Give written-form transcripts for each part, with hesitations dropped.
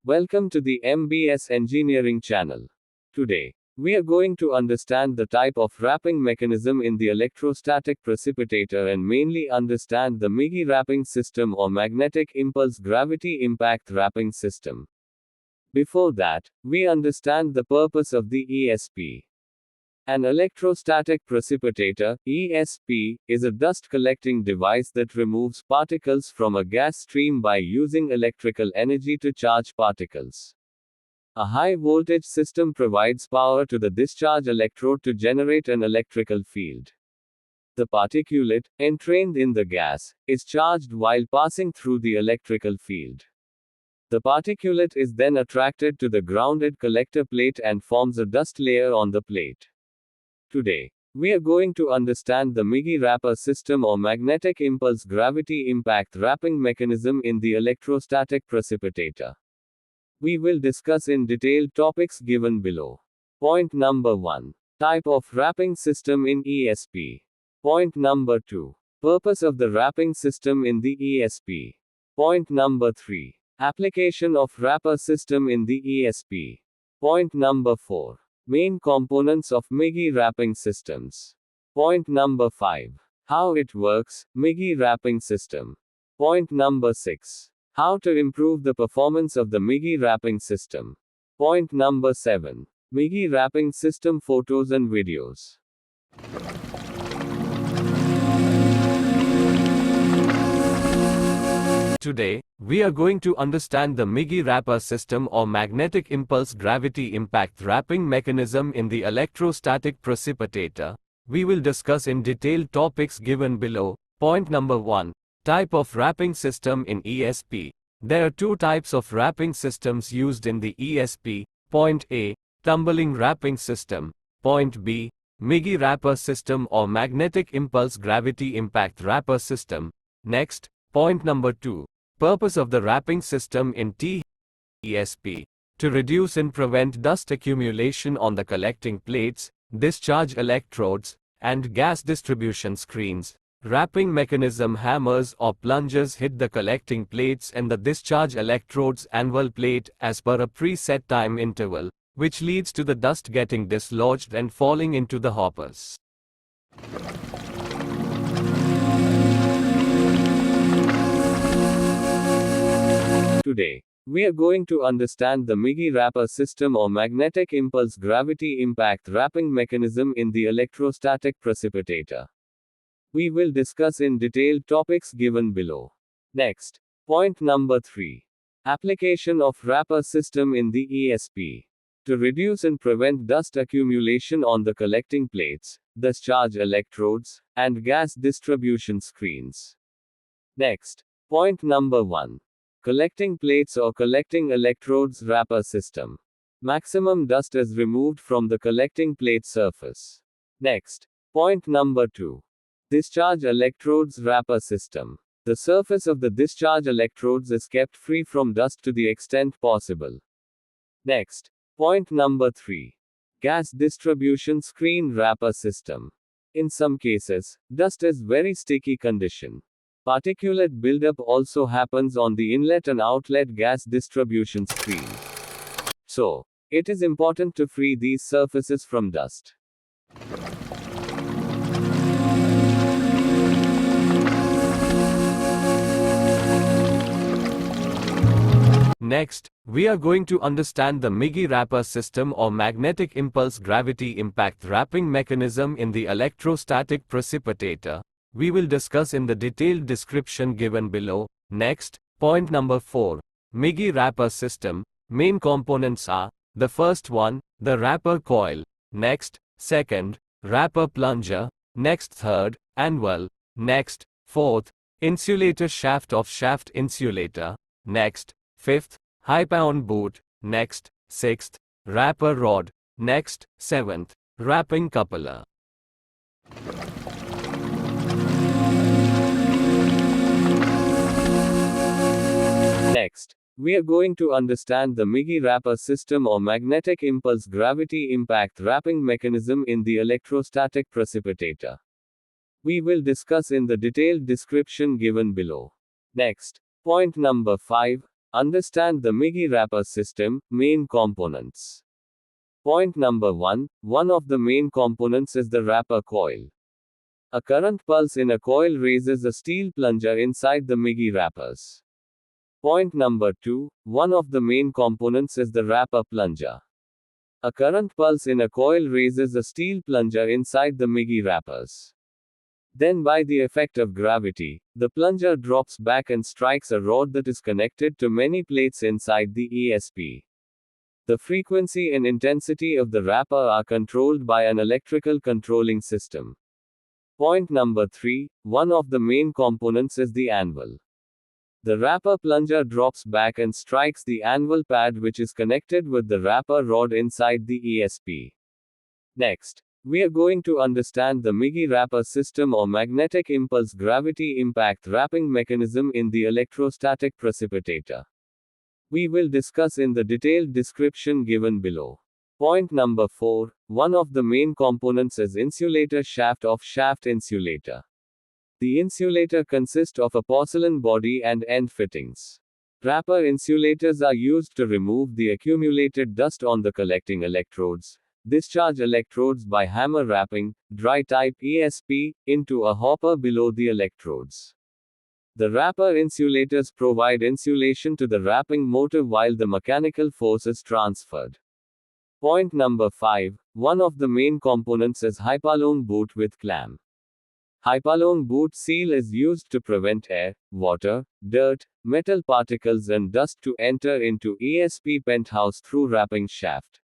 Welcome to the MBS Engineering channel. Today, we are going to understand the type of wrapping mechanism in the electrostatic precipitator and mainly understand the Migi wrapping system or magnetic impulse gravity impact wrapping system. Before that, we understand the purpose of the ESP. An electrostatic precipitator, ESP, is a dust collecting device that removes particles from a gas stream by using electrical energy to charge particles. A high voltage system provides power to the discharge electrode to generate an electrical field. The particulate, entrained in the gas, is charged while passing through the electrical field. The particulate is then attracted to the grounded collector plate and forms a dust layer on the plate. Today, we are going to understand the Migi wrapper system or magnetic impulse gravity impact wrapping mechanism in the electrostatic precipitator. We will discuss in detail topics given below. Point number 1. Type of wrapping system in ESP. Point number 2. Purpose of the wrapping system in the ESP. Point number 3. Application of wrapper system in the ESP. Point number 4. Main components of Migi wrapping systems. Point number 5. How it works, Migi wrapping system. Point number 6. How to improve the performance of the Migi wrapping system. Point number 7. Migi wrapping system photos and videos. Today, we are going to understand the Migi wrapper system or magnetic impulse gravity impact wrapping mechanism in the electrostatic precipitator. We will discuss in detail topics given below. Point number 1. Type of wrapping system in ESP. There are two types of wrapping systems used in the ESP. Point A. Tumbling wrapping system. Point B. Migi wrapper system or magnetic impulse gravity impact wrapper system. Next, point number 2. Purpose of the wrapping system in ESP. To reduce and prevent dust accumulation on the collecting plates, discharge electrodes, and gas distribution screens. Wrapping mechanism hammers or plungers hit the collecting plates and the discharge electrodes anvil plate as per a preset time interval, which leads to the dust getting dislodged and falling into the hoppers. Today, we are going to understand the Migi wrapper system or magnetic impulse gravity impact wrapping mechanism in the electrostatic precipitator. We will discuss in detail topics given below. Next, point number 3. Application of wrapper system in the ESP. To reduce and prevent dust accumulation on the collecting plates, discharge electrodes, and gas distribution screens. Next, point number 1. Collecting plates or collecting electrodes wrapper system. Maximum dust is removed from the collecting plate surface. Next, point number 2. Discharge electrodes wrapper system. The surface of the discharge electrodes is kept free from dust to the extent possible. Next, point number 3. Gas distribution screen wrapper system. In some cases, dust is very sticky condition. Particulate buildup also happens on the inlet and outlet gas distribution screen. So, it is important to free these surfaces from dust. Next, we are going to understand the Migi wrapper system or magnetic impulse gravity impact wrapping mechanism in the electrostatic precipitator. We will discuss in the detailed description given below. Next, point number 4. Migi wrapper system. Main components are, the first one, the wrapper coil. Next, second, wrapper plunger. Next, third, anvil. Next, fourth, insulator shaft of shaft insulator. Next, fifth, high-pound boot. Next, sixth, wrapper rod. Next, seventh, wrapping coupler. Next, we are going to understand the Migi wrapper system or magnetic impulse gravity impact wrapping mechanism in the electrostatic precipitator. We will discuss in the detailed description given below. Next, point number 5. understand the Migi wrapper system, main components. Point number 1. One of the main components is the wrapper coil. A current pulse in a coil raises a steel plunger inside the Migi wrappers. Point number 2. One of the main components is the wrapper plunger. A current pulse in a coil raises a steel plunger inside the Migi wrappers. Then, by the effect of gravity, the plunger drops back and strikes a rod that is connected to many plates inside the ESP. The frequency and intensity of the wrapper are controlled by an electrical controlling system. Point number 3. One of the main components is the anvil. The wrapper plunger drops back and strikes the anvil pad, which is connected with the wrapper rod inside the ESP. Next, we are going to understand the Migi wrapper system or magnetic impulse gravity impact wrapping mechanism in the electrostatic precipitator. We will discuss in the detailed description given below. Point number 4. One of the main components is insulator shaft of shaft insulator. The insulator consists of a porcelain body and end fittings. Wrapper insulators are used to remove the accumulated dust on the collecting electrodes, discharge electrodes by hammer wrapping, dry type ESP, into a hopper below the electrodes. The wrapper insulators provide insulation to the wrapping motor while the mechanical force is transferred. Point number 5. One of the main components is hypalone boot with clamp. Hypalone boot seal is used to prevent air, water, dirt, metal particles and dust to enter into ESP penthouse through wrapping shaft.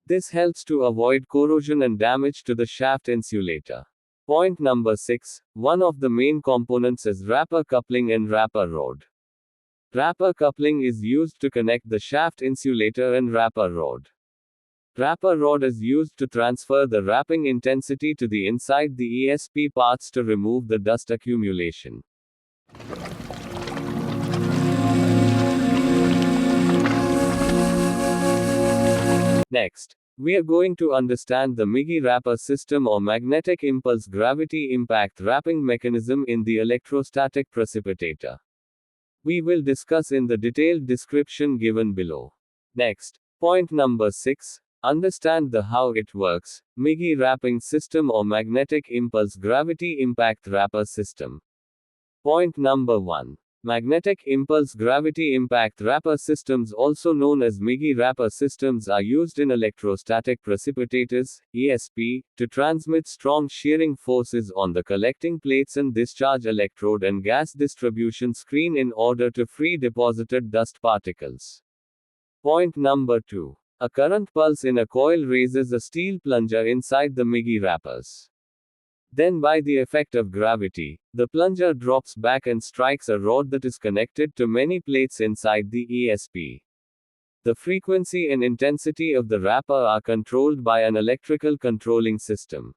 This helps to avoid corrosion and damage to the shaft insulator. Point number 6. One of the main components is wrapper coupling and wrapper rod. Wrapper coupling is used to connect the shaft insulator and wrapper rod. Wrapper rod is used to transfer the wrapping intensity to the inside the ESP parts to remove the dust accumulation. Next, we are going to understand the Migi wrapper system or magnetic impulse gravity impact wrapping mechanism in the electrostatic precipitator. We will discuss in the detailed description given below. Next, point number 6. Understand the how it works, Migi wrapping system or magnetic impulse gravity impact wrapper system. Point number 1. Magnetic impulse gravity impact wrapper systems, also known as Migi wrapper systems, are used in electrostatic precipitators, ESP, to transmit strong shearing forces on the collecting plates and discharge electrode and gas distribution screen in order to free deposited dust particles. Point number 2. A current pulse in a coil raises a steel plunger inside the Migi wrappers. Then, by the effect of gravity, the plunger drops back and strikes a rod that is connected to many plates inside the ESP. The frequency and intensity of the wrapper are controlled by an electrical controlling system.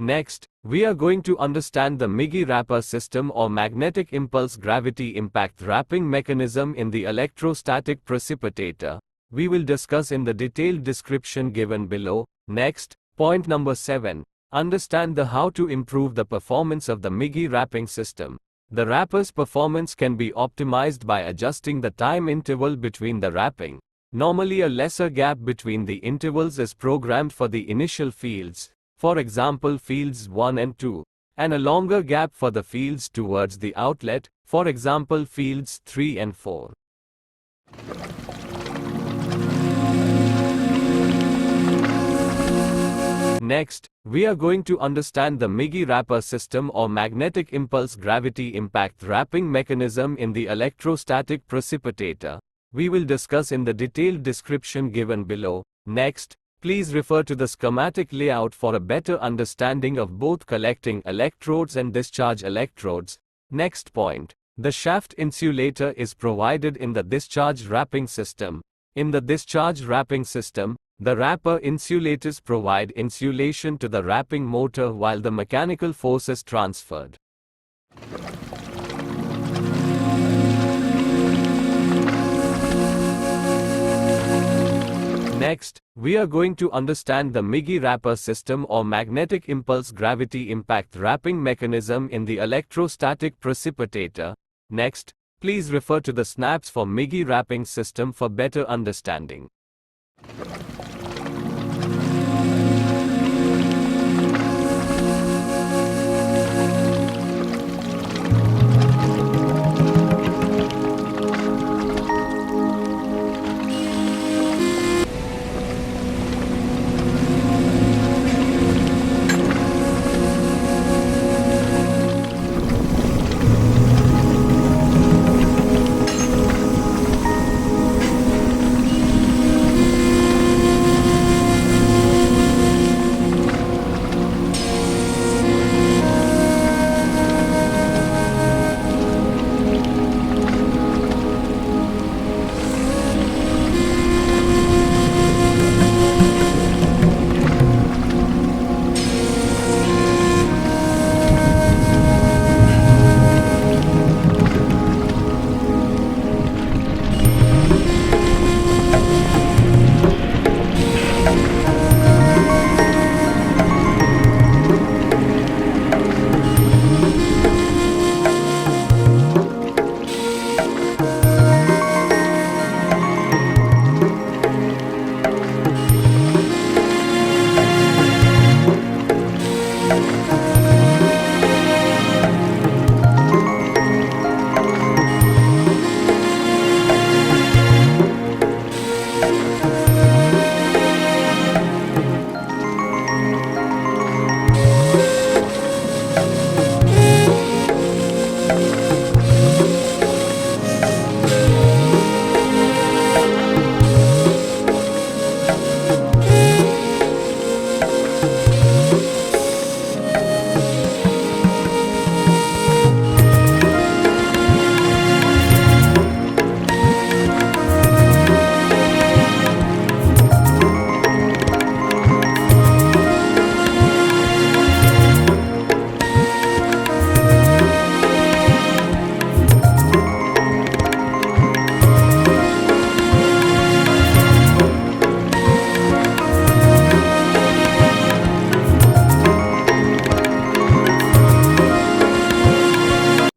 Next, we are going to understand the Migi wrapper system or magnetic impulse gravity impact wrapping mechanism in the electrostatic precipitator. We will discuss in the detailed description given below. Next, point number 7. Understand the how to improve the performance of the Migi wrapping system. The wrapper's performance can be optimized by adjusting the time interval between the wrapping. Normally, a lesser gap between the intervals is programmed for the initial fields, for example fields 1 and 2, and a longer gap for the fields towards the outlet, for example fields 3 and 4. Next, we are going to understand the Migi wrapper system or magnetic impulse gravity impact wrapping mechanism in the electrostatic precipitator. We will discuss in the detailed description given below. Next, please refer to the schematic layout for a better understanding of both collecting electrodes and discharge electrodes. Next point. The shaft insulator is provided in the discharge wrapping system. In the discharge wrapping system, the wrapper insulators provide insulation to the wrapping motor while the mechanical force is transferred. Next, we are going to understand the Migi wrapper system or magnetic impulse gravity impact wrapping mechanism in the electrostatic precipitator. Next, please refer to the snaps for Migi wrapping system for better understanding.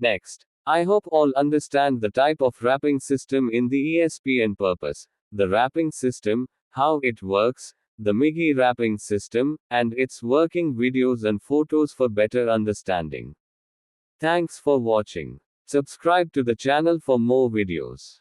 Next, I hope all understand the type of wrapping system in the ESPN purpose, the wrapping system, how it works, the Migi wrapping system, and its working videos and photos for better understanding. Thanks for watching. Subscribe to the channel for more videos.